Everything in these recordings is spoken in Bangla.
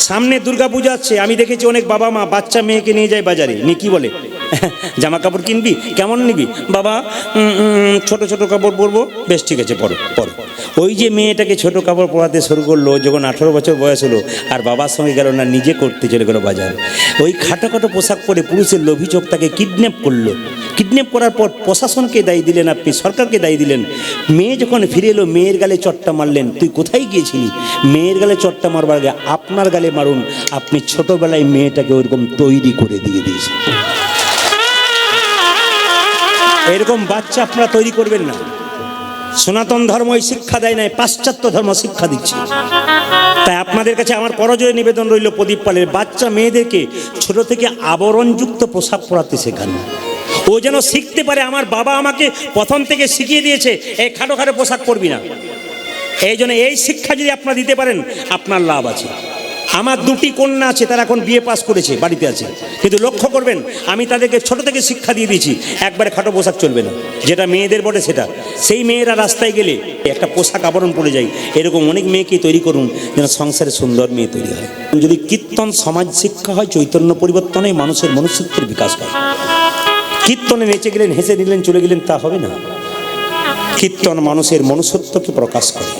সামনে দুর্গাপূজা আছে, আমি দেখেছি অনেক বাবা মা বাচ্চা মেয়েকে নিয়ে যায় বাজারে, নিয়ে কি বলে, জামা কাপড় কিনবি, কেমন নিবি বাবা, ছোট ছোট কাপড় পরবো, বেশ ঠিক আছে পরো পরো। ওই যে মেয়েটাকে ছোট কাপড় পরাতে শুরু করলো, যখন 18 বছর বয়স হলো আর বাবার সঙ্গে গেল না, নিজে করতে চলে গেল বাজার। ওই খাটো খাটো পোশাক পরে পুলিশের লোভী চোখ তাকে কিডন্যাপ করলো। কিডন্যাপ করার পর প্রশাসনকে দায়ী দিলেন আপনি, সরকারকে দায়ী দিলেন। মেয়ে যখন ফিরে এলো, মেয়ের গালে চটটা মারলেন, তুই কোথায় গিয়েছিলি? মেয়ের গালে চটটা মারবার আগে আপনার গালে মারুন, আপনি ছোটবেলায় মেয়েটাকে ওইরকম তৈরি করে দিয়ে দিয়েছেন। এরকম বাচ্চা আপনারা তৈরি করবেন না। সনাতন ধর্ম এই শিক্ষা দেয় নাই, পাশ্চাত্য ধর্ম শিক্ষা দিচ্ছে। তাই আপনাদের কাছে আমার করজোড়ে নিবেদন রইল, প্রদীপ পালের বাচ্চা মেয়েদেরকে ছোট থেকে আবরণযুক্ত পোশাক পরাতে শেখান। ও যেন শিখতে পারে, আমার বাবা আমাকে প্রথম থেকে শিখিয়ে দিয়েছে এই খাটো খাটো পোশাক পরবি না। এই জন্য এই শিক্ষা যদি আপনারা দিতে পারেন, আপনার লাভ আছে। আমার দুটি কন্যা আছে, তারা এখন বিএ পাস করেছে, বাড়িতে আছে, কিন্তু লক্ষ্য করবেন আমি তাদেরকে ছোট থেকে শিক্ষা দিয়ে দিয়েছি, একবারে খাটো পোশাক চলবে না, যেটা মেয়েদের বটে সেটা। সেই মেয়েরা রাস্তায় গেলে একটা পোশাক আবরণ পড়ে যায়, এরকম অনেক মেয়েকে তৈরি করুন যেন সংসারে সুন্দর মেয়ে তৈরি হয়। যদি কীর্তন সমাজ শিক্ষা হয়, চৈতন্য পরিবর্তনে মানুষের মনুষ্যত্বের বিকাশ হয়। কীর্তনে নেচে গেলেন, হেসে নিলেন, চলে গেলেন, তা হবে না। কীর্তন মানুষের মনুষ্যত্বকে প্রকাশ করে।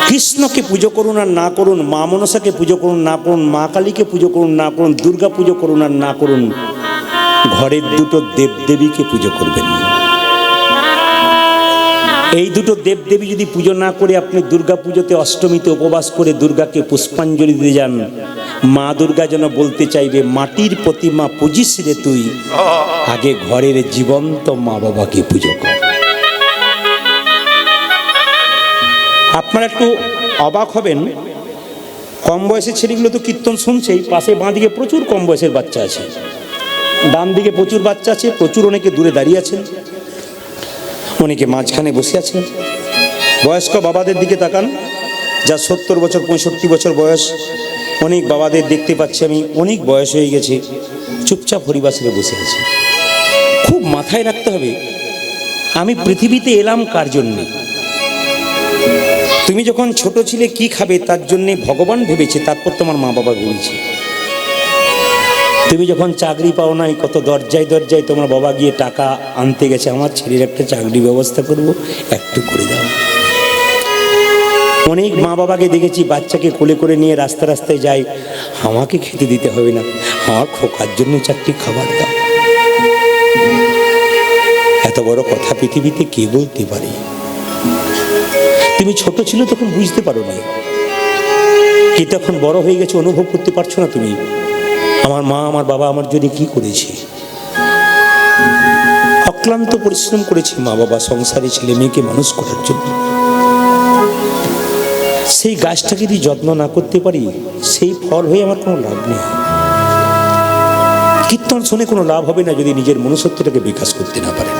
কৃষ্ণকে পুজো করুন আর না করুন, মা মনসাকে পুজো করুন না করুন, মা কালীকে পুজো করুন না করুন, দুর্গা পুজো করুন আর না করুন, ঘরের দুটো দেবদেবীকে পুজো করবেন। এই দুটো দেবদেবী যদি পুজো না করে আপনি দুর্গা পুজোতে অষ্টমীতে উপবাস করে দুর্গাকে পুষ্পাঞ্জলি দিয়ে যান, মা দুর্গা যেন বলতে চাইবে, মাটির প্রতিমা পুজিস রে তুই, আগে ঘরের জীবন্ত মা বাবাকে পুজো কর। আপনারা একটু অবাক হবেন, কম বয়সের ছেলেগুলো তো কীর্তন শুনছেই, পাশে বাঁ দিকে প্রচুর কম বয়সের বাচ্চা আছে, ডান দিকে প্রচুর বাচ্চা আছে, প্রচুর অনেকে দূরে দাঁড়িয়ে আছেন, অনেকে মাঝখানে বসে আছেন। বয়স্ক বাবাদের দিকে তাকান, যা 70 বছর 65 বছর বয়স, অনেক বাবাদের দেখতে পাচ্ছি আমি, অনেক বয়স হয়ে গেছে, চুপচাপ হরিবাসরে বসে আছে। খুব মাথায় রাখতে হবে, আমি পৃথিবীতে এলাম কার জন্যে? তুমি যখন ছোট ছিলে কি খাবে তার জন্যে ভগবান ভেবেছে, তারপর তোমার মা বাবা ভেবেছে। তুমি যখন চাকরি পাও নাই, কত দরজায় দরজায় তোমার বাবা গিয়ে টাকা আনতে গেছে, আমার ছেলের একটা চাকরি ব্যবস্থা করব, একটু করে দাও। অনেক মা বাবাকে দেখেছি বাচ্চাকে কোলে করে নিয়ে রাস্তা রাস্তায় যায়, আমাকে খেতে দিতে হবে না, আমার খোকার জন্য চারটি খাবার দাও। এত বড় কথা পৃথিবীতে কে বলতে পারে? তুমি ছোট ছিল তখন বুঝতে পারো না, কিন্তু এখন বড় হয়ে গেছে, অনুভব করতে পারছো না তুমি, আমার মা আমার বাবা আমার জন্য কি করেছে। অক্লান্ত পরিশ্রম করেছে মা বাবা সংসারে ছেলে মেয়েকে মানুষ করার জন্য। সেই গাছটাকে যদি যত্ন না করতে পারি, সেই ফল হয়ে আমার কোনো লাভ নেই। কীর্তন শুনে কোনো লাভ হবে না যদি নিজের মনুষ্যত্বটাকে বিকাশ করতে না পারে।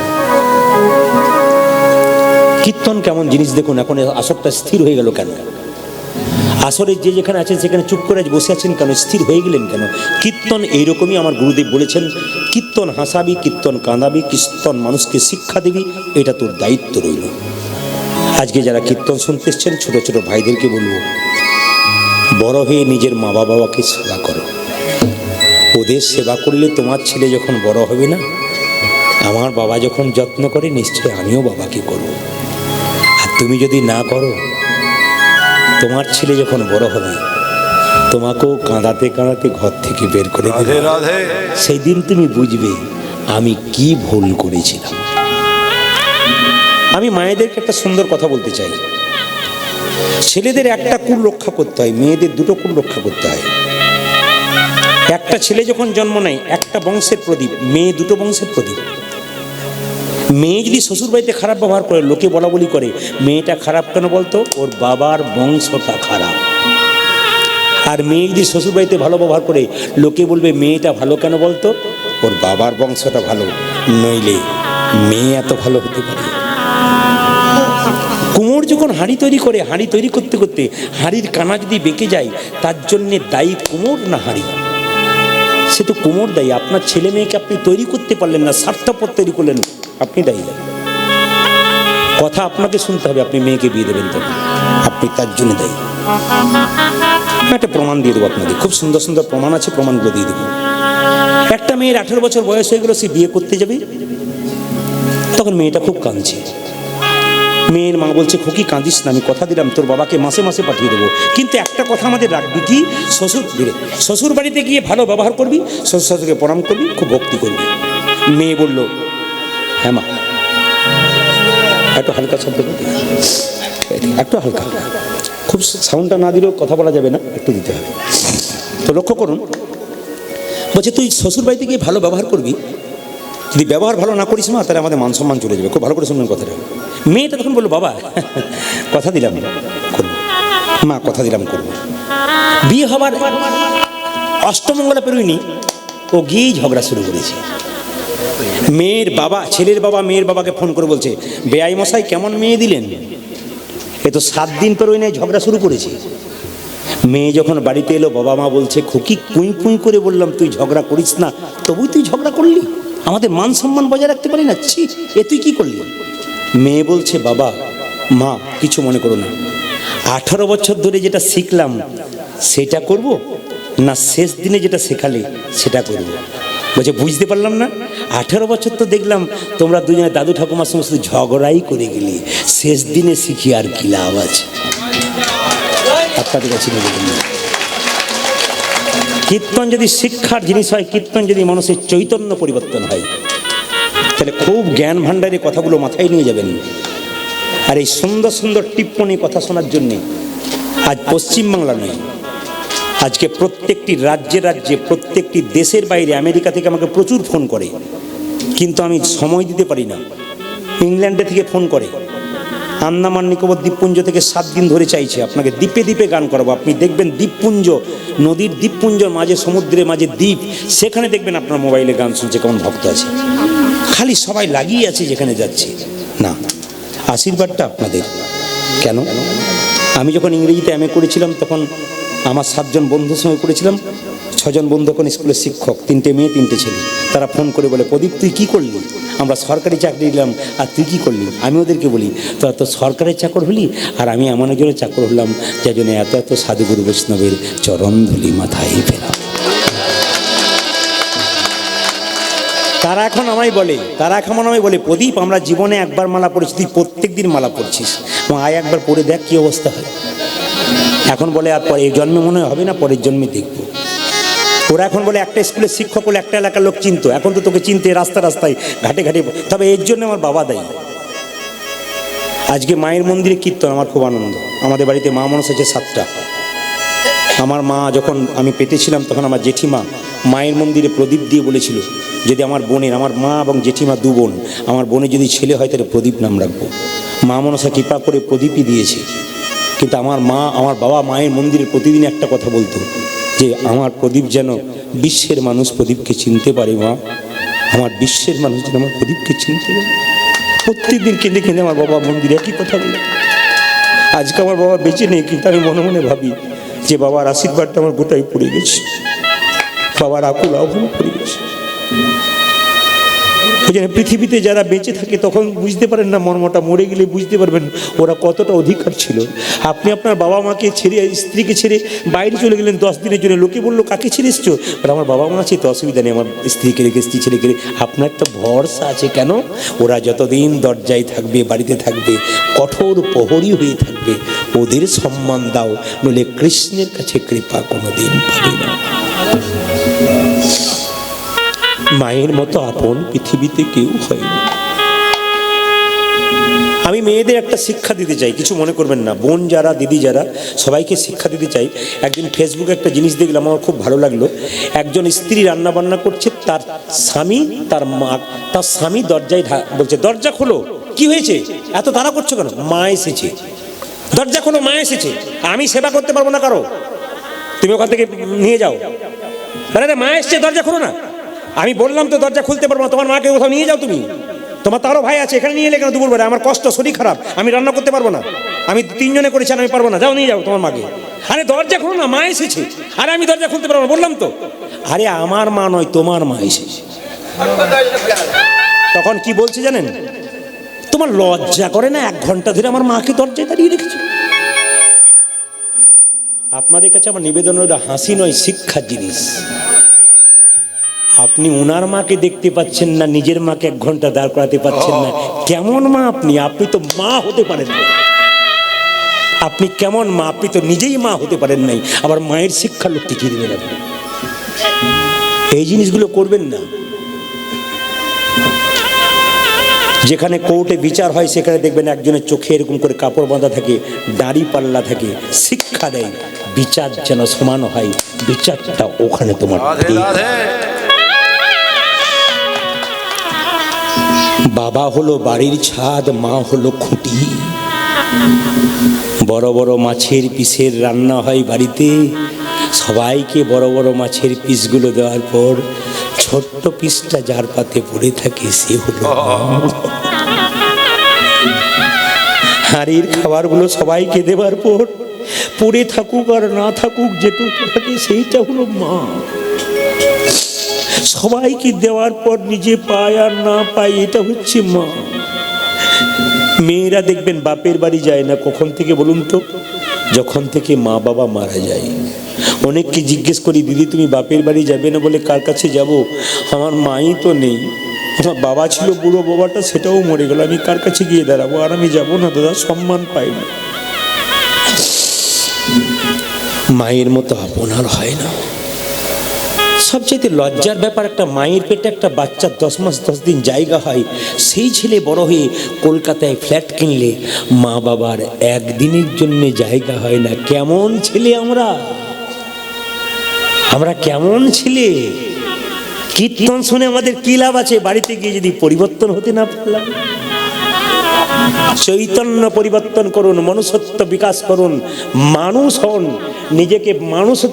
কীর্তন কেমন জিনিস দেখুন, এখন আসরটা স্থির হয়ে গেল কেন? আসরে যে যেখানে আছেন সেখানে চুপ করে বসে আছেন কেন? স্থির হয়ে গেলেন কেন? কীর্তন এইরকমই আমার গুরুদেব বলেছেন, কীর্তন হাসাবি, কীর্তন কাঁদাবি, কীর্তন মানুষকে শিক্ষা দিবি, এটা তোর দায়িত্ব রইল। আজকে যারা কীর্তন শুনতে এসছেন, ছোট ছোট ভাইদেরকে বলবো, বড় হয়ে নিজের মা বাবাকে সেবা করো। ওদের সেবা করলে তোমার ছেলে যখন বড় হবে না, আমার বাবা যখন যত্ন করে, নিশ্চয় আমিও বাবাকে করব। আর তুমি যদি না করো, তোমার ছেলে যখন বড় হবে, তোমাকেও কাঁদাতে কাঁদাতে ঘর থেকে বের করে দেবে। সেই দিন তুমি বুঝবে আমি কি ভুল করেছিলাম। আমি মায়েদেরকে একটা সুন্দর কথা বলতে চাই, ছেলেদের একটা কুল রক্ষা করতে হয়, মেয়েদের দুটো কুল রক্ষা করতে হয়। একটা ছেলে যখন জন্ম নেয়, একটা বংশের প্রদীপ, মেয়ে দুটো বংশের প্রদীপ। মেয়ে যদি শ্বশুর বাড়িতে খারাপ ব্যবহার করে, লোকে বলা বলি করে, মেয়েটা খারাপ কেন বলতো? ওর বাবার বংশটা খারাপ। আর মেয়ে যদি শ্বশুর বাড়িতে ভালো ব্যবহার করে, লোকে বলবে মেয়েটা ভালো কেন বলতো? ওর বাবার বংশটা ভালো, নইলে মেয়ে এত ভালো হতে পারে। কুমোর যখন হাঁড়ি তৈরি করে, হাঁড়ি তৈরি করতে করতে হাঁড়ির কানা যদি বেঁকে যায়, তার জন্যে দায়ী কুমোর না হাঁড়ি? সে তো কুমোর দায়ী। আপনার ছেলে মেয়েকে আপনি তৈরি করতে পারলেন না, স্বার্থপর তৈরি করলেন, আপনি দায়ী। কথা আপনাকে শুনতে হবে, আপনি মেয়েকে বিয়ে দেবেন তো আপনি তার জন্য দায়ী। একটা প্রমাণ দিয়ে দেবো আপনাদের, খুব সুন্দর সুন্দর প্রমাণ আছে, প্রমাণগুলো দিয়ে দেবো। একটা মেয়ের 18 বছর বয়স হয়ে গেল, সে বিয়ে করতে যাবে, তখন মেয়েটা খুব কাঁদছে। মেয়ের মা বলছে, খুকি কাঁদিস না, আমি কথা দিলাম তোর বাবাকে মাসে মাসে পাঠিয়ে দেবো, কিন্তু একটা কথা আমাদের রাখবি, কি শ্বশুর বাড়িতে গিয়ে ভালো ব্যবহার করবি, শ্বশুর শাশুড়িকে প্রণাম করবি, খুব ভক্তি করবি। মেয়ে বলল, হ্যাঁ মা। একটু হালকা শব্দ, একটু হালকা, খুব সাউন্ডটা না দিলেও কথা বলা যাবে না, একটু দিতে হবে। তো লক্ষ্য করুন, বলছে তুই শ্বশুর বাড়িতে গিয়ে ভালো ব্যবহার করবি, যদি ব্যবহার ভালো না করিস মা, তাহলে আমাদের মান সম্মান চলে যাবে। খুব ভালো করে শুনবেন কথাটা। মেয়েটা তখন বললো, বাবা কথা দিলাম করবো, মা কথা দিলাম করবো। বিয়ে হবার অষ্টমঙ্গলা পেরোয়নি, ও গিয়েই ঝগড়া শুরু করেছে। মেয়ের বাবা, ছেলের বাবা মেয়ের বাবাকে ফোন করে বলছে, বেআই মশাই কেমন মেয়ে দিলেন, এ তো 7 দিন পেরোয় নাই, ঝগড়া শুরু করেছে। মেয়ে যখন বাড়িতে এলো, বাবা মা বলছে, খুকি কুঁই কুঁই করে বললাম তুই ঝগড়া করিস না, তবুই তুই ঝগড়া করলি, আমাদের মান সম্মান বজায় রাখতে পারি না, ছি, এ তুই কি করলি? মেয়ে বলছে, বাবা মা কিছু মনে করো না, 18 বছর ধরে যেটা শিখলাম সেটা করব, না শেষ দিনে যেটা শেখালে সেটা করব? বলছে, বুঝতে পারলাম না, 18 বছর তো দেখলাম তোমরা দুজনে দাদু ঠাকুমার সঙ্গে শুধু ঝগড়াই করে গেলি, শেষ দিনে শিখি আর কি লাভ আছে? আপনাদের কাছে কীর্তন যদি শিক্ষার জিনিস হয়, কীর্তন যদি মানুষের চৈতন্য পরিবর্তন হয়, তাহলে খুব জ্ঞান ভাণ্ডারে কথাগুলো মাথায় নিয়ে যাবেন। আর এই সুন্দর সুন্দর টিপ্পণী কথা শোনার জন্যে আজ পশ্চিমবাংলা নয়, আজকে প্রত্যেকটি রাজ্যে রাজ্যে, প্রত্যেকটি দেশের বাইরে, আমেরিকা থেকে আমাকে প্রচুর ফোন করে, কিন্তু আমি সময় দিতে পারি না। ইংল্যান্ডে থেকে ফোন করে, আন্দামান নিকোবর দ্বীপপুঞ্জ থেকে 7 দিন ধরে চাইছে আপনাকে দ্বীপে দ্বীপে গান করাবো। আপনি দেখবেন দ্বীপপুঞ্জ, নদীর দ্বীপপুঞ্জর মাঝে, সমুদ্রের মাঝে দ্বীপ, সেখানে দেখবেন আপনার মোবাইলে গান শুনছে কেমন ভক্ত আছে, খালি সবাই লাগিয়ে আছে যেখানে যাচ্ছে। না, আশীর্বাদটা আপনাদের। কেন? আমি যখন ইংরেজিতে এমএ করেছিলাম, তখন আমার 7 জন বন্ধুর সঙ্গে করেছিলাম। 6 জন বন্ধু এখন স্কুলের শিক্ষক, 3টে মেয়ে 3টে ছেলে। তারা ফোন করে বলে, প্রদীপ তুই কী করলি? আমরা সরকারি চাকরি দিলাম, আর তুই কী করলি? আমি ওদেরকে বলি, তোরা তো সরকারের চাকর হলি, আর আমি এমন একজনের চাকর হলাম যার জন্য এত এত সাধুগুরু বৈষ্ণবের চরণ ধুলি মাথায় ফেলা। তারা এখন আমায় বলে, প্রদীপ আমরা জীবনে একবার মালা পড়েছি, তুই প্রত্যেক দিন মালা পড়ছিস, আয় একবার পড়ে দেখ কী অবস্থা হয়। এখন বলে, আর পরে এই জন্মে মনে হবে না, পরের জন্মে দেখবো। ওরা এখন বলে, একটা স্কুলের শিক্ষক হলে একটা এলাকার লোক চিনতো, এখন তো তোকে চিনতে রাস্তায় ঘাটে ঘাটে। তবে এর জন্য আমার বাবা দায়ী। আজকে মায়ের মন্দিরে কীর্তন, আমার খুব আনন্দ। আমাদের বাড়িতে মা মনসা আছে 7টা। আমার মা যখন আমি পেটে ছিলাম, তখন আমার জেঠিমা মায়ের মন্দিরে প্রদীপ দিয়ে বলেছিল, যদি আমার বোনের, আমার মা এবং জেঠিমা 2 বোন, আমার বোনের যদি ছেলে হয় তাহলে প্রদীপ নাম রাখবো। মা মনসা কৃপা করে প্রদীপই দিয়েছে। কিন্তু আমার মা, আমার বাবা মায়ের মন্দিরে প্রতিদিন একটা কথা বলতো, যে আমার প্রদীপ যেন বিশ্বের মানুষ প্রদীপকে চিনতে পারে। মা, আমার বিশ্বের মানুষ যেন আমার প্রদীপকে চিনতে পারে। প্রত্যেকদিন কেঁদে কেঁদে আমার বাবা মন্দিরে একই কথা বলে। আজকে আমার বাবা বেঁচে নেই, কিন্তু আমি মনে মনে ভাবি যে বাবার আশীর্বাদটা আমার গোটাই পড়ে গেছে, বাবার আকুল আহ্বান পড়ে গেছে। ওই জন্য পৃথিবীতে যারা বেঁচে থাকে তখন বুঝতে পারেন না মর্মটা, মরে গেলে বুঝতে পারবেন ওরা কতটা অধিকার ছিল। আপনি আপনার বাবা মাকে ছেড়ে, স্ত্রীকে ছেড়ে বাইরে চলে গেলেন 10 দিনের জন্য, লোকে বললো কাকে ছেড়ে এসছো? আর আমার বাবা মা আছে তো অসুবিধা নেই, আমার স্ত্রীকে রেখে, স্ত্রী ছেড়ে গেলে আপনার একটা ভরসা আছে। কেন? ওরা যতদিন দরজায় থাকবে, বাড়িতে থাকবে, কঠোর প্রহরী হয়ে থাকবে, ওদের সম্মান দাও, নইলে কৃষ্ণের কাছে কৃপা কোনোদিন পাবে না। মায়ের মতো আপন পৃথিবীতে কেউ হয়নি। আমি মেয়েদের একটা শিক্ষা দিতে চাই, কিছু মনে করবেন না, বোন যারা, দিদি যারা, সবাইকে শিক্ষা দিতে চাই। একদিন ফেসবুকে একটা জিনিস দেখলাম, আমার খুব ভালো লাগলো। একজন স্ত্রী রান্না বান্না করছে, তার স্বামী দরজায় বলছে, দরজা খোলো। কি হয়েছে, এত তাড়া করছো কেন? মা এসেছে। দরজা খোলো, মা এসেছে। আমি সেবা করতে পারবো না কারো, তুমি ওখান থেকে নিয়ে যাও। আরে মা এসছে, দরজা খোলো না। আমি বললাম তো দরজা খুলতে পারবো না, তোমার মাকে কোথাও নিয়ে যাও তুমি, তোমার তারও ভাই আছে, এখানে নিয়ে এলে কেন দুপুরবেলা? আমার কষ্ট, শরীর খারাপ, আমি রান্না করতে পারবো না, আমি 3 জনে করেছি, আমি পারবো না, যাও নিয়ে যাও তোমার মাকে। আরে দরজা খুলো না, মা এসেছে। আরে আমি দরজা খুলতে পারবো না, বললাম তো। আরে আমার মা নয়, তোমার মা এসেছে। তখন কি বলছে জানেন? তোমার লজ্জা করে না? 1 ঘন্টা ধরে আমার মাকে দরজায় দাঁড়িয়ে রেখেছে। আপনাদের কাছে আমার নিবেদন হলো, হাসি নয়, শিক্ষার জিনিস। আপনি ওনার মাকে দেখতে পাচ্ছেন না, নিজের মাকে 1 ঘন্টা দাঁড় করাতে পাচ্ছেন না। কেমন মা আপনি? আপনি তো মা হতে পারেন না। আপনি কেমন মা? আপনি তো নিজেই মা হতে পারেন নাই, আবার মায়ের শিক্ষা লোক টিকিয়ে দেবেন আপনি। এই জিনিসগুলো করবেন না। যেখানে কোর্টে বিচার হয় সেখানে দেখবেন একজনের চোখে এরকম করে কাপড় বাঁধা থাকে, দাড়ি পাল্লা থাকে, শিক্ষা দেয় বিচার যেন সমান হয়। বিচারটা ওখানে তোমার। বাবা হলো বাড়ির ছাদ, মা হলো খুঁটি। বড় বড় মাছের পিসের রান্না হয় বাড়িতে, সবাইকে বড় বড় মাছের পিসগুলো দেওয়ার পর ছোট্ট পিসটা যার পাতে পড়ে থাকে সে হলো হাড়ির খাবারগুলো সবাইকে দেওয়ার পর পড়ে থাকুক আর না থাকুক যেটুকু থাকে সেইটা হলো মা। সবাইকে দেওয়ার পর নিজে পায় আর না পায় এটা হচ্ছে মা। মেয়েরা দেখবেন বাপের বাড়ি যায় না কখন থেকে বলুন তো? যখন থেকে মা বাবা মারা যায়। অনেককে জিজ্ঞেস করি, দিদি তুমি বাপের বাড়ি যাবে না? বলে কার কাছে যাব? আমার মাই তো নেই, আমার বাবা ছিল বুড়ো বাবাটা, সেটাও মরে গেল, আমি কার কাছে গিয়ে দাঁড়াবো? আর আমি যাবো না দাদা, সম্মান পাই না। মায়ের মতো আপনার হয় না। সবচেয়ে লজ্জার ব্যাপার, একটা মায়ের পেটে একটা বাচ্চা 10 মাস 10 দিন জায়গা হয়, সেই ছেলে বড় হয়ে কলকাতায় ফ্ল্যাট কিনলে মা বাবার একদিনের জন্য জায়গা হয় না। কেমন ছেলে আমরা? আমরা কেমন ছেলে? কীর্তন শুনে আমাদের কি লাভ আছে? বাড়িতে গিয়ে যদি পরিবর্তন হতে না পারলাম। চৈতন্য পরিবর্তন করুন, মনুষ্যত্ব বিকাশ করুন, মানুষ হন, নিজেকে মানুষের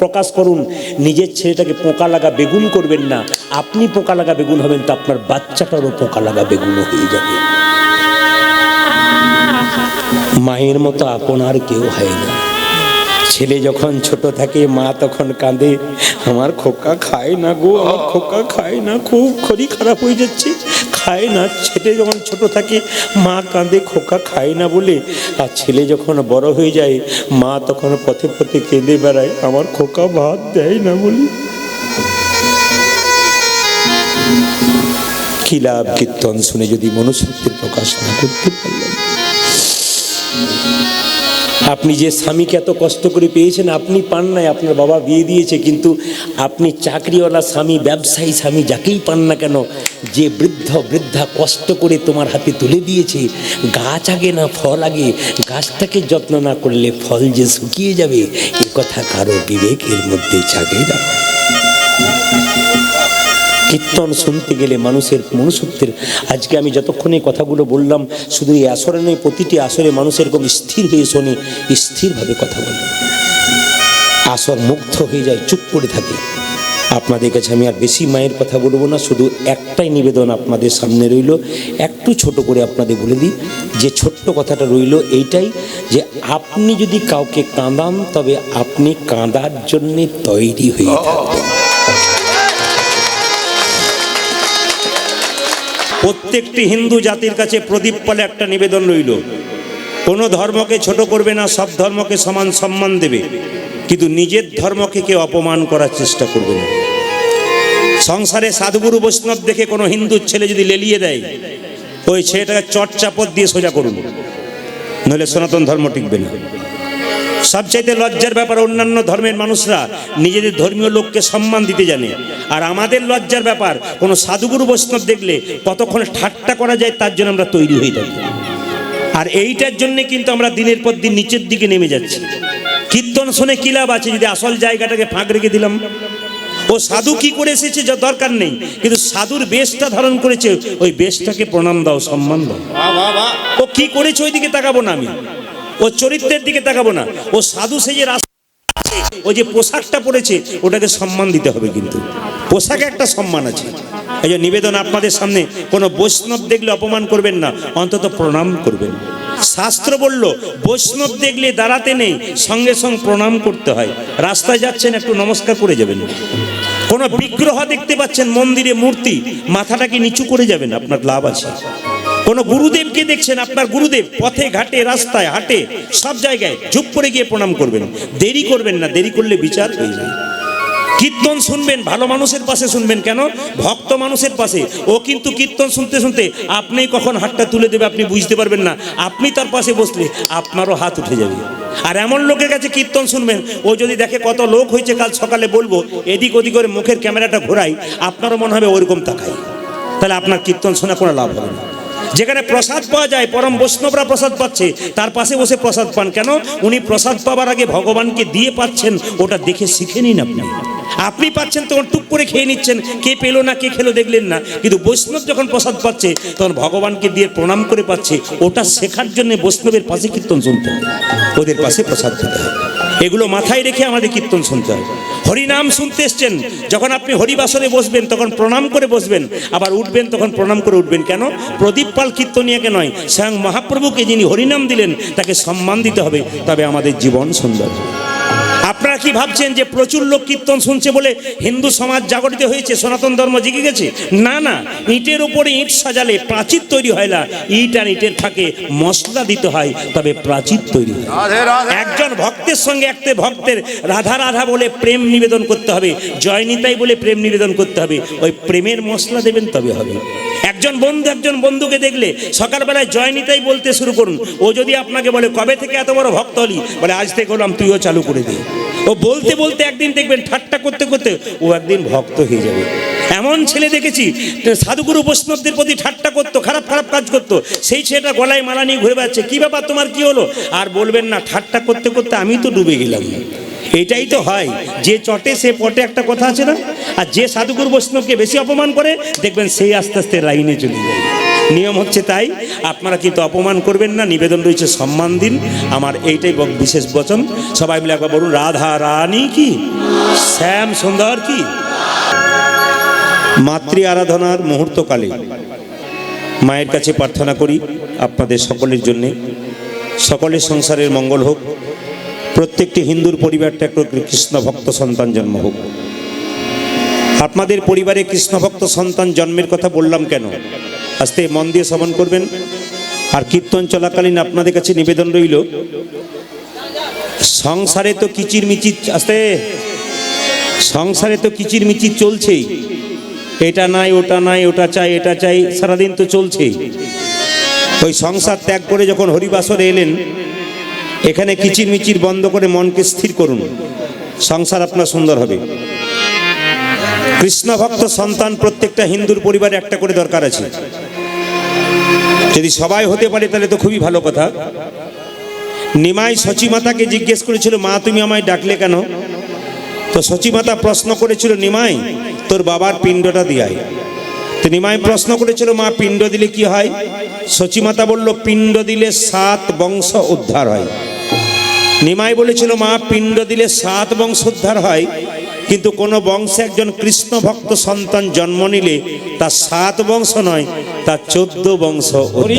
প্রকাশ করুন। নিজের ছেলেটাকে পোকা লাগা বেগুন করবেন না। আপনি পোকা লাগা বেগুন হবেন তো আপনার বাচ্চাটারও পোকা লাগা বেগুন হয়ে যাবে। মায়ের মতো আপনার কেউ হয় না। ছেলে যখন ছোট থাকে মা তখন কাঁদে, আমার খোকা খায় না গো, আমার খোকা খায় না, খুব শরীর খারাপ হয়ে যাচ্ছে, খায় না। ছেলে যখন ছোট থাকে মা কাঁদে খোকা খায় না বলে, আর ছেলে যখন বড় হয়ে যায় মা তখন পথে পথে কেঁদে বেড়ায়, আমার খোকা ভাত দেয় না বলে। কি লাভ কীর্তন শুনে যদি মনুষ্যত্বের প্রকাশ না করতে পারলেন? আপনি যে স্বামীকে এত কষ্ট করে পেয়েছেন আপনি পান নাই, আপনার বাবা বিয়ে দিয়েছে, কিন্তু আপনি চাকরিওয়ালা স্বামী, ব্যবসায়ী স্বামী, যাকেই পান না কেন, যে বৃদ্ধা কষ্ট করে তোমার হাতে তুলে দিয়েছে, গাছ আগে না ফল আগে, গাছটাকে যত্ন না করলে ফল যে শুকিয়ে যাবে এ কথা কারো বিবেকের মধ্যে জাগে না। কীর্তন শুনতে গেলে মানুষের মনুষ্যত্বের, আজকে আমি যতক্ষণে কথাগুলো বললাম শুধু এই আসরে নয়, প্রতিটি আসরে মানুষ এরকম স্থির হয়ে শোনে, স্থিরভাবে কথা বলে, আসর মুগ্ধ হয়ে যায়, চুপ করে থাকে। আপনাদের কাছে আমি আর বেশি মায়ের কথা বলবো না, শুধু একটাই নিবেদন আপনাদের সামনে রইল, একটু ছোট করে আপনাদের বলে দিই। যে ছোট্ট কথাটা রইল এইটাই, যে আপনি যদি কাউকে কাঁদান তবে আপনি কাঁদার জন্যে তৈরি হয়ে থাকবেন। প্রত্যেকটি হিন্দু জাতির কাছে প্রদীপ পালে একটা নিবেদন রইল, কোনো ধর্মকে ছোট করবে না, সব ধর্মকে সমান সম্মান দেবে, কিন্তু নিজের ধর্মকে কেউ অপমান করার চেষ্টা করবে না। সংসারে সাধুগুরু বৈষ্ণব দেখে কোনো হিন্দুর ছেলে যদি লেলিয়ে দেয়, ওই ছেলেটাকে চটচাপট দিয়ে সোজা করুন, নইলে সনাতন ধর্ম টিকবে না। সবচাইতে লজ্জার ব্যাপার, অন্যান্য ধর্মের মানুষরা নিজেদের ধর্মীয় লোককে সম্মান দিতে জানে, আর আমাদের লজ্জার ব্যাপার কোনো সাধুগুরু বৈষ্ণব দেখলে কতক্ষণ ঠাট্টা করা যায় তার জন্য আমরা তৈরি হয়ে থাকি। আর এইটার জন্য কিন্তু আমরা দিনের পর দিন নিচের দিকে নেমে যাচ্ছি। কীর্তন শুনে কি লাভ আছে যদি আসল জায়গাটাকে ফাঁক রেখে দিলাম? ও সাধু কি করে এসেছে যা দরকার নেই, কিন্তু সাধুর বেশটা ধারণ করেছে, ওই বেশটাকে প্রণাম দাও, সম্মান দাও। ও কি করেছে ওই দিকে তাকাবো না আমি, ও চরিত্রের দিকে তাকাবো না। ও সাধু সেজে ও যে পোশাকটা পরেছে ওটাকে সম্মান দিতে হবে, কিন্তু পোশাকে একটা সম্মান আছে। এই যে নিবেদন আপনাদের সামনে, কোনো বৈষ্ণব দেখলে অপমান করবেন না, অন্তত প্রণাম করবেন। শাস্ত্র বলল বৈষ্ণব দেখলে দাঁড়াতে নেই, সঙ্গে সঙ্গে প্রণাম করতে হয়। রাস্তায় যাচ্ছেন একটু নমস্কার করে যাবেন। কোনো বিগ্রহ দেখতে পাচ্ছেন মন্দিরে, মূর্তি, মাথাটাকে নিচু করে যাবেন, আপনার লাভ আছে। কোন গুরুদেবকে দেখছেন, আপনার গুরুদেব পথে ঘাটে রাস্তায় হাটে সব জায়গায় ঝুপ করে গিয়ে প্রণাম করবেন, দেরি করবেন না, দেরি করলে বিচার হয়ে যায়। কীর্তন শুনবেন, ভালো মানুষের পাশে শুনবেন, কেন? ভক্ত মানুষের পাশে। ও কিন্তু কীর্তন শুনতে শুনতে আপনি কখন হাতটা তুলে দেবে আপনি বুঝতে পারবেন না, আপনি তার পাশে বসলে আপনারও হাত উঠে যাবে। আর এমন লোকের কাছে কীর্তন শুনবেন, ও যদি দেখে কত লোক হয়েছে কাল সকালে বলবো, এদিক ওদিক করে মুখের ক্যামেরাটা ঘোরাই, আপনারও মনে হবে ওইরকম তাকাই, তাহলে আপনার কীর্তন শোনা কোনো লাভ হবে না। যেখানে প্রসাদ পাওয়া যায়, পরম বৈষ্ণবরা প্রসাদ পাচ্ছে, তার পাশে বসে প্রসাদ পান, কেন? উনি প্রসাদ পাওয়ার আগে ভগবানকে দিয়ে পাচ্ছেন, ওটা দেখে শিখে নিন। আপনি পাচ্ছেন তখন টুক করে খেয়ে নিচ্ছেন, কে পেলো না কে খেলো দেখলেন না, কিন্তু বৈষ্ণব যখন প্রসাদ পাচ্ছে তখন ভগবানকে দিয়ে প্রণাম করে পাচ্ছে, ওটা শেখার জন্য বৈষ্ণবের পাশে কীর্তন শুনতে হয়, ওদের পাশে প্রসাদ দিতে হয়। এগুলো মাথায় রেখে আমাদের কীর্তন শুনতে হয়। হরিনাম শুনতে এসছেন, যখন আপনি হরিবাসরে বসবেন তখন প্রণাম করে বসবেন, আবার উঠবেন তখন প্রণাম করে উঠবেন, কেন? প্রদীপ পাল কীর্তনিয়াকে নয়, স্বয়ং মহাপ্রভুকে যিনি হরিনাম দিলেন তাকে সম্মান দিতে হবে, তবে আমাদের জীবন সুন্দর। আপনারা কি ভাবছেন যে প্রচুর লোক কীর্তন শুনছে বলে হিন্দু সমাজ জাগরিত হয়েছে, সনাতন ধর্ম জেগে গেছে? না না, ইটের উপরে ইট সাজালে প্রাচীর তৈরি হয় না, ইট আর ইটের ফাঁকে মশলা দিতে হয়, তবে প্রাচীর তৈরি হয়। একজন ভক্তের সঙ্গে একটা ভক্তের রাধা রাধা বলে প্রেম নিবেদন করতে হবে, জয় নিতাই বলে প্রেম নিবেদন করতে হবে, ওই প্রেমের মশলা দেবেন তবে হবে। একজন বন্ধুকে দেখলে সকালবেলায় জয় নিতাই বলতে শুরু করুন, ও যদি আপনাকে বলে কবে থেকে এত বড় ভক্ত হলি, বলে আজ থেকে হলাম, তুইও চালু করে দে। ও বলতে বলতে একদিন দেখবেন ঠাট্টা করতে করতে ও একদিন ভক্ত হয়ে যাবে। এমন ছেলে দেখেছি সাধুগুরু বৈষ্ণবদের প্রতি ঠাট্টা করতো, খারাপ খারাপ কাজ করতো, সেই ছেলেটা গলায় মালা নিয়ে ঘুরে বেড়াচ্ছে, কি ব্যাপার তোমার কি হলো? আর বলবেন না, ঠাট্টা করতে করতে আমি তো ডুবে গেলাম। এটাই তো হয়, যে চটে সে পটে, একটা কথা আছে না? আর যে সাধুগুরু বৈষ্ণবকে বেশি অপমান করে দেখবেন সেই আস্তে আস্তে লাইনে চলে যায়। নিয়ম হচ্ছে তাই, আপনারা কিন্তু অপমান করবেন না, নিবেদন রয়েছে সম্মান দিন। আমার এইটাই বিশেষ বচন। সবাই মিলে একবার বলুন, রাধা রানী কি, শ্যাম সুন্দর কি। মাতৃ আরাধনার মুহূর্তকালে মায়ের কাছে প্রার্থনা করি আপনাদের সকলের জন্যে, সকলের সংসারের মঙ্গল হোক, প্রত্যেকটি হিন্দুর পরিবারটা একটু কৃষ্ণ ভক্ত সন্তান জন্ম হোক। আপনাদের পরিবারে কৃষ্ণ ভক্ত সন্তান জন্মের কথা বললাম কেন, আস্তে মন দিয়ে শ্রবণ করবেন। আর কীর্তন চলাকালীন আপনাদের কাছে নিবেদন রইল, সংসারে তো কিচির মিচির, আস্তে, সংসারে তো কিচির মিচির চলছেই, এটা নাই ওটা নাই, ওটা চাই এটা চাই, সারাদিন তো চলছেই। ওই সংসার ত্যাগ করে যখন হরিবাসরে এলেন, এখানে কিচির মিচির বন্ধ করে মনকে স্থির করুন, সংসার আপনার সুন্দর হবে। কৃষ্ণ ভক্ত সন্তান প্রত্যেকটা হিন্দুর পরিবারে একটা করে দরকার আছে। যদি সবাই হতে পারে তাহলে তো খুবই ভালো কথা। নিমাই সচিমাতাকে জিজ্ঞেস করেছিল, মা তুমি আমায় ডাকলে কেন? তো সচিমাতা প্রশ্ন করেছিল, নিমাই তোর বাবার পিণ্ডটা দিয়াই। তো নিমাই প্রশ্ন করেছিল, মা পিণ্ড দিলে কি হয়? সচিমাতা বলল, পিণ্ড দিলে 7 বংশ উদ্ধার হয়। নিমাই বলেছিল, মা পিণ্ড দিলে 7 বংশ উদ্ধার হয়, কিন্তু কোনো বংশে একজন কৃষ্ণ ভক্ত সন্তান জন্ম নিলে তার 7 বংশ নয়, তার 14 বংশ উদ্ধার।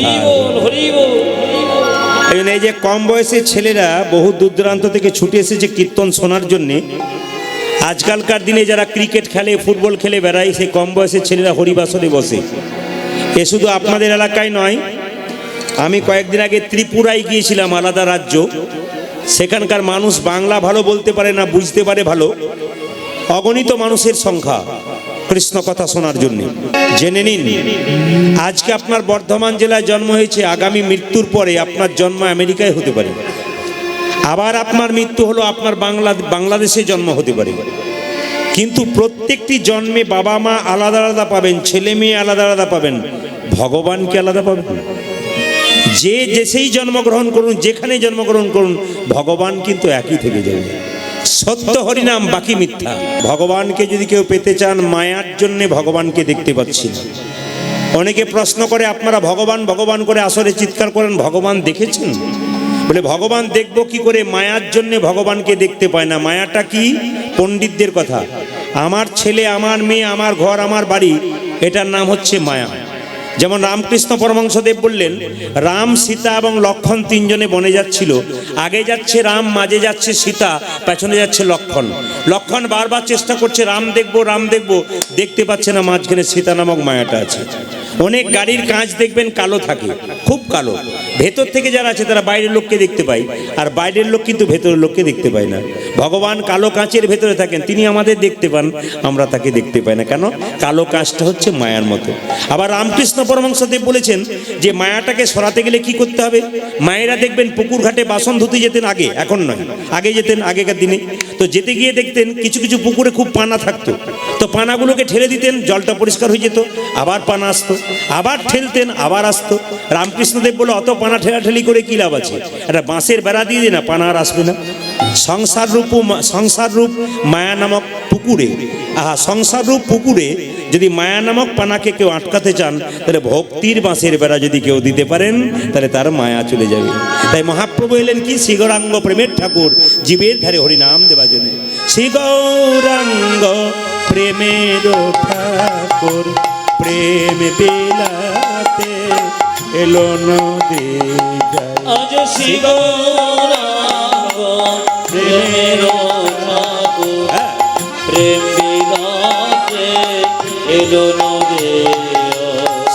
এই যে কম বয়সের ছেলেরা বহু দূর দূরান্ত থেকে ছুটে এসেছে কীর্তন শোনার জন্যে। আজকালকার দিনে যারা ক্রিকেট খেলে, ফুটবল খেলে বেড়ায়, সেই কম বয়সের ছেলেরা হরিবাসরে বসে। এ শুধু আপনাদের এলাকায় নয়, আমি কয়েকদিন আগে ত্রিপুরায় গিয়েছিলাম, আলাদা রাজ্য। সেখানকার মানুষ বাংলা ভালো বলতে পারে না, বুঝতে পারে ভালো, অগণিত মানুষের সংখ্যা কৃষ্ণ কথা শোনার জন্য। জেনে নিন, আজকে আপনার বর্ধমান জেলায় জন্ম হয়েছে, আগামী মৃত্যুর পরে আপনার জন্ম আমেরিকায় হতে পারে, আবার আপনার মৃত্যু হলো আপনার বাংলাদেশে জন্ম হতে পারে। কিন্তু প্রত্যেকটি জন্মে বাবা মা আলাদা আলাদা পাবেন, ছেলে মেয়ে আলাদা আলাদা পাবেন, ভগবানকে আলাদা পাবেন। যে দেশেই জন্মগ্রহণ করুন, যেখানে জন্মগ্রহণ করুন, ভগবান কিন্তু একই থেকে যাবে। সত্য হরিনাম, বাকি মিথ্যা। ভগবানকে যদি কেউ পেতে চান, মায়ার জন্য ভগবানকে দেখতে পাচ্ছি না। অনেকে প্রশ্ন করে, আপনারা ভগবান ভগবান করে আসরে চিৎকার করেন, ভগবান দেখেছেন? বলে ভগবান দেখবো কি করে, মায়ার জন্য ভগবানকে দেখতে পায় না। মায়াটা কি? পণ্ডিতদের কথা। আমার ছেলে, আমার মেয়ে, আমার ঘর, আমার বাড়ি, এটার নাম হচ্ছে মায়া। যেমন রামকৃষ্ণ পরমহংসদেব বললেন, রাম, সীতা এবং লক্ষ্মণ 3 জনে বনে যাচ্ছিল। আগে যাচ্ছে রাম, মাঝে যাচ্ছে সীতা, পেছনে যাচ্ছে লক্ষ্মণ। লক্ষ্মণ বারবার চেষ্টা করছে রাম দেখবো, রাম দেখবো, দেখতে পাচ্ছে না মাঝখানে সীতা নামক মায়াটা আছে। অনেক গাড়ির কাঁচ দেখবেন কালো থাকে, খুব কালো। ভেতর থেকে যারা আছে তারা বাইরের লোককে দেখতে পায়, আর বাইরের লোক কিন্তু ভেতরের লোককে দেখতে পায় না। ভগবান কালো কাঁচের ভেতরে থাকেন, তিনি আমাদের দেখতে পান, আমরা তাকে দেখতে পাই না। কেন? কালো কাঁচটা হচ্ছে মায়ার মতো। আবার রামকৃষ্ণ পরমহংসদেব বলেছেন যে মায়াটাকে সরাতে গেলে কি করতে হবে। মায়েরা দেখবেন পুকুর ঘাটে বাসন ধুতে যেতেন আগে, এখন নয়, আগে যেতেন আগেকার দিনে। তো যেতে গিয়ে দেখতেন কিছু কিছু পুকুরে খুব পানা থাকতো, তো পানাগুলোকে ঠেলে দিতেন, জলটা পরিষ্কার হয়ে যেত, আবার পানা আসতো, আবার ঠেলতেন, আবার আসতো। রামকৃষ্ণদেব বলে অত পানা ঠেলাঠেলি করে কি লাভ আছে, একটা বাঁশের বেড়া দিয়ে দিন না, পানা আর আসবে না। সংসার রূপ মায়া নামক পুকুরে, সংসার রূপ পুকুরে যদি মায়া নামক পানাকে কেউ আটকাতে চান, তাহলে ভক্তির বাঁশের বেড়া যদি কেউ দিতে পারেন, তাহলে তার মায়া চলে যাবে। তাই মহাপ্রভু এলেন কি? শ্রী গৌরাঙ্গ প্রেমের ঠাকুর, জীবের ধারে হরিনাম দেবার জন্য। শ্রী গৌরাঙ্গ প্রেমের ঠাকুর, প্রেম বিলাতে এলো নদী যায়। আজ শ্রী গৌরাঙ্গ প্রেমের ঠাকুর, প্রেম বিলাতে এলো নদী।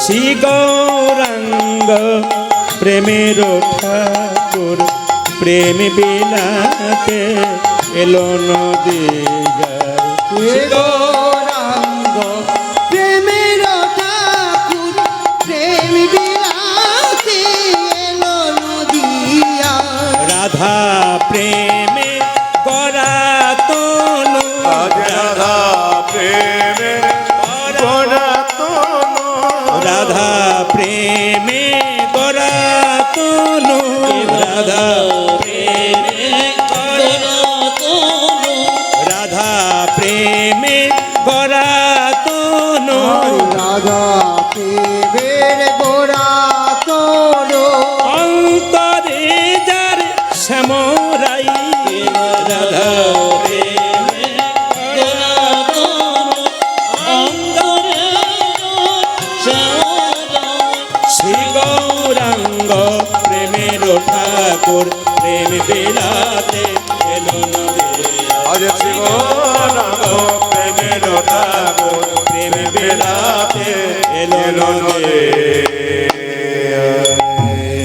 শ্রী গৌরাঙ্গ প্রেমের ঠাকুর, প্রেম বিলাতে এলো নদী যায়। শ্রী গৌরাঙ্গ প্রেমের ঠাকুর, প্রেম বিলাতে এলো নদিয়া। রাধা প্রেমে গড়া তনু, রাধা প্রেমে গড়া তনু, রাধা প্রেমে গড়া তনু, রাধা প্রেমে গড়া তনু, রাধা প্রেমে গড়া তনু, রাধা প্রেমের গোরা তোলো। অন্তরে যার শ্যামরাই, রাধা প্রেমে গড়া তনু, অন্তরে শ্যামরাই। শ্রী গৌরাঙ্গ প্রেমের ঠাকুর, প্রেম বিলাতে এলো নদী। আজ শ্রী গৌরাঙ্গ প্রেমের ঠাকুর, প্রেম বিলাতে এলো নদী।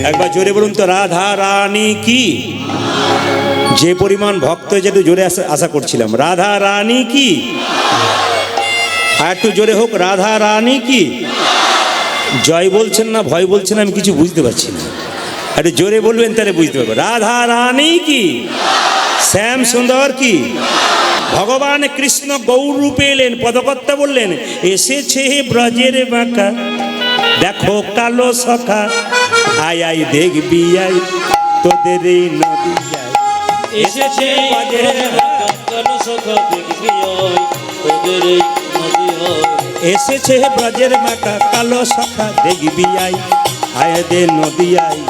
একবার জোরে বলুন তো, রাধা রানী কি? যে পরিমাণ ভক্ত হয়েছে একটু জোরে আশা করছিলাম। রাধা রানী কি? আর একটু জোরে হোক, রাধা রানী কি? জয় বলছেন না ভয় বলছেন, আমি কিছু বুঝতে পারছি না। একটু জোরে বলবেন তাহলে বুঝতে পারবো। রাধা রানী কি? শ্যাম সুন্দর কি? ভগবান কৃষ্ণ গৌর রূপে এলেন। পদকর্তা বললেন, এসেছে ব্রজের বাঁকা, দেখো কালো সখা, আয় আয় দেখবি আয় তোদের এই নদী যায়। এসেছে ব্রজের বাঁকা, কালো সখা, দেখবি আয় তোদের এই নদী হয়। এসেছে ব্রজের বাঁকা, কালো সখা, দেখবি আয় আয় দে নদী আয়।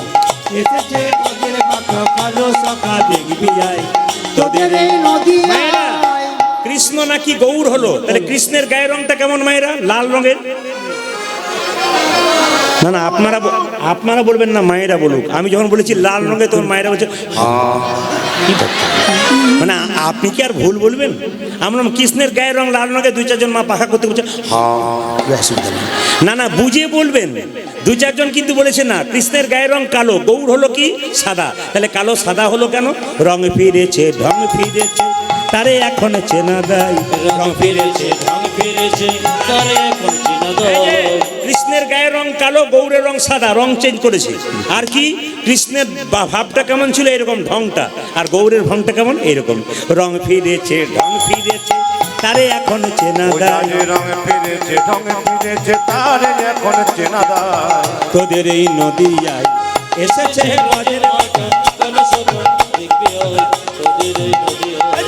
এসেছে ব্রজের বাঁকা, কালো সখা, দেখবি আয় তোদের এই নদী। মায়েরা, কৃষ্ণ নাকি গৌর হলো, তাহলে কৃষ্ণের গায়ের রংটা কেমন মায়েরা? লাল রঙের। না না, আপনারা বলবেন না, মায়েরা বলুক। আমি যখন বলেছি লাল রঙের, তখন মায়েরা বলছে কি ব্যাপার? মানে আপনি কি আর ভুল বলবেন? আমরা কৃষ্ণের গায়ের রং লাল রঙের, দুই চারজন মা পাখা করতে বলছে অসুবিধা নেই। না না, বুঝে বলবেন। দুই চারজন কিন্তু বলেছে না, কৃষ্ণের গায়ের রং কালো, গৌর হলো কি সাদা। তাহলে কালো সাদা হলো কেন? রং ফিরেছে, ঢং ফিরেছে, তারে এখন চেনা দেয়। রং ফিরেছে, ঢং ফিরেছে, তারে এখন চেনা দেয়। কৃষ্ণের গায়ের রং কালো, গৌরের রং সাদা, রং চেঞ্জ করেছে। আর কি, কৃষ্ণের ভাবটা কেমন ছিল এরকম ঢংটা, আর গৌরের ঢংটা কেমন এরকম। রং ফিরেছে, ঢং ফিরেছে, তারে এখন চেনা দেয়। রং ফিরেছে, ঢং ফিরেছে, তারে এখন চেনা দেয়। তোদের এই নদিয়ায় এসেছে ব্রজের বাঁকা, কালো সখা, দেখবি আয় তোদের এই নদী হয়।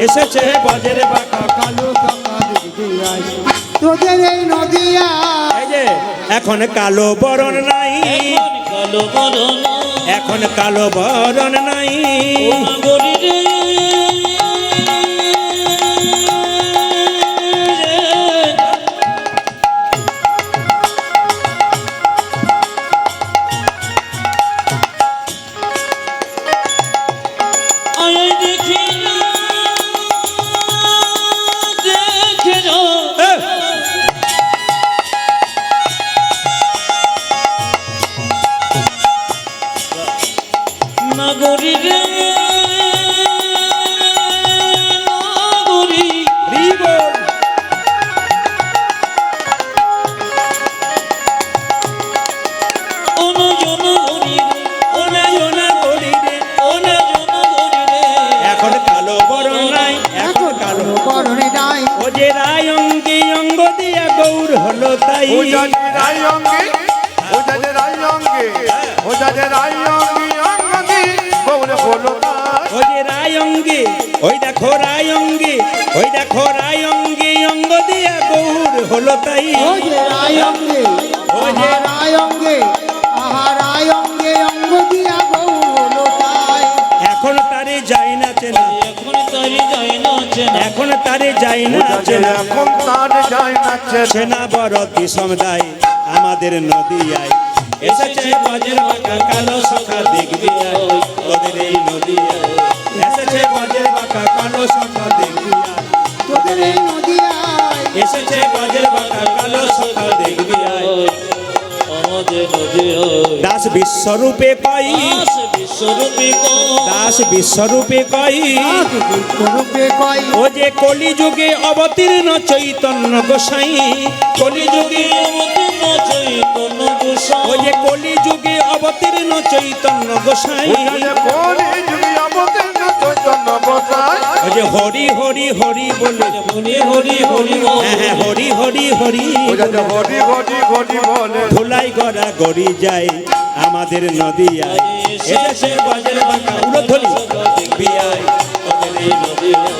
এসেছে ব্রজের বাঁকা, কালো সখা, দেখবি আয় তোদের এই নদিয়া। এই যে এখন কালো বরণ নাই, এখন কালো বরণ, এখন কালো বরণ নাই। ও গরি রে, আয় দেখি না, দেখে না, উজাজে রায়ঙ্গি উজাজে রায়ঙ্গি উজাজে রায়ঙ্গি অঙ্গি গৌর হলো তাই ওই যে রায়ঙ্গি, ওই দেখো রায়ঙ্গি, ওই দেখো রায়ঙ্গি অঙ্গ দিয়া গৌর হলো তাই। ও যে রায়ঙ্গে আহা রায়ঙ্গে আহা রায়ঙ্গে অঙ্গ দিয়া গৌর হলো তাই। এখন তারে যায় না চেনা, এখন তারি যায় না চেনা এখন তারে যায় না উজাজে চেনা, এখন তার যায় না চেনা চেনা বড় বিষম দায় আমাদের নদিয়ায়। এসেছে বাজের বাঁকা কালো সখা দেখবি আয়, তোদের এই নদিয়ায়। এসেছে বাজের বাঁকা কালো সখা দেখবি আয়, তোদের এই নদিয়ায় এসেছে বাজের বাঁকা কালো সখা দেখবি আয়। আমাদের নদী দাস বিশ্বরূপে কই, দাস বিশ্বরূপী দাস বিশ্বরূপে কই, বিশ্বরূপে কয় ও যে কলিযুগে অবতীর্ণ চৈতন্য গোসাই, কলিযুগে অবতীর্ণ চৈতন্য ও গোসাই যে কলিযুগে অবতীর্ণ চৈতন্য গোসাই, উজাজে কোনি যুগি অবতীর্ণ চৈতন্য বসাই ও যে হরি হরি হরি বলে, হরি হরি হরি হ্যাঁ হ্যাঁ হরি হরি হরি উজাজে হরি হরি হরি বলে ধুলাই গড়া গড়ি যায় আমাদের নদিয়ায়। এসেছে বাজের বাঁকা উলধ্বনি দেখবি আয়, তোদের এই নদিয়ায়।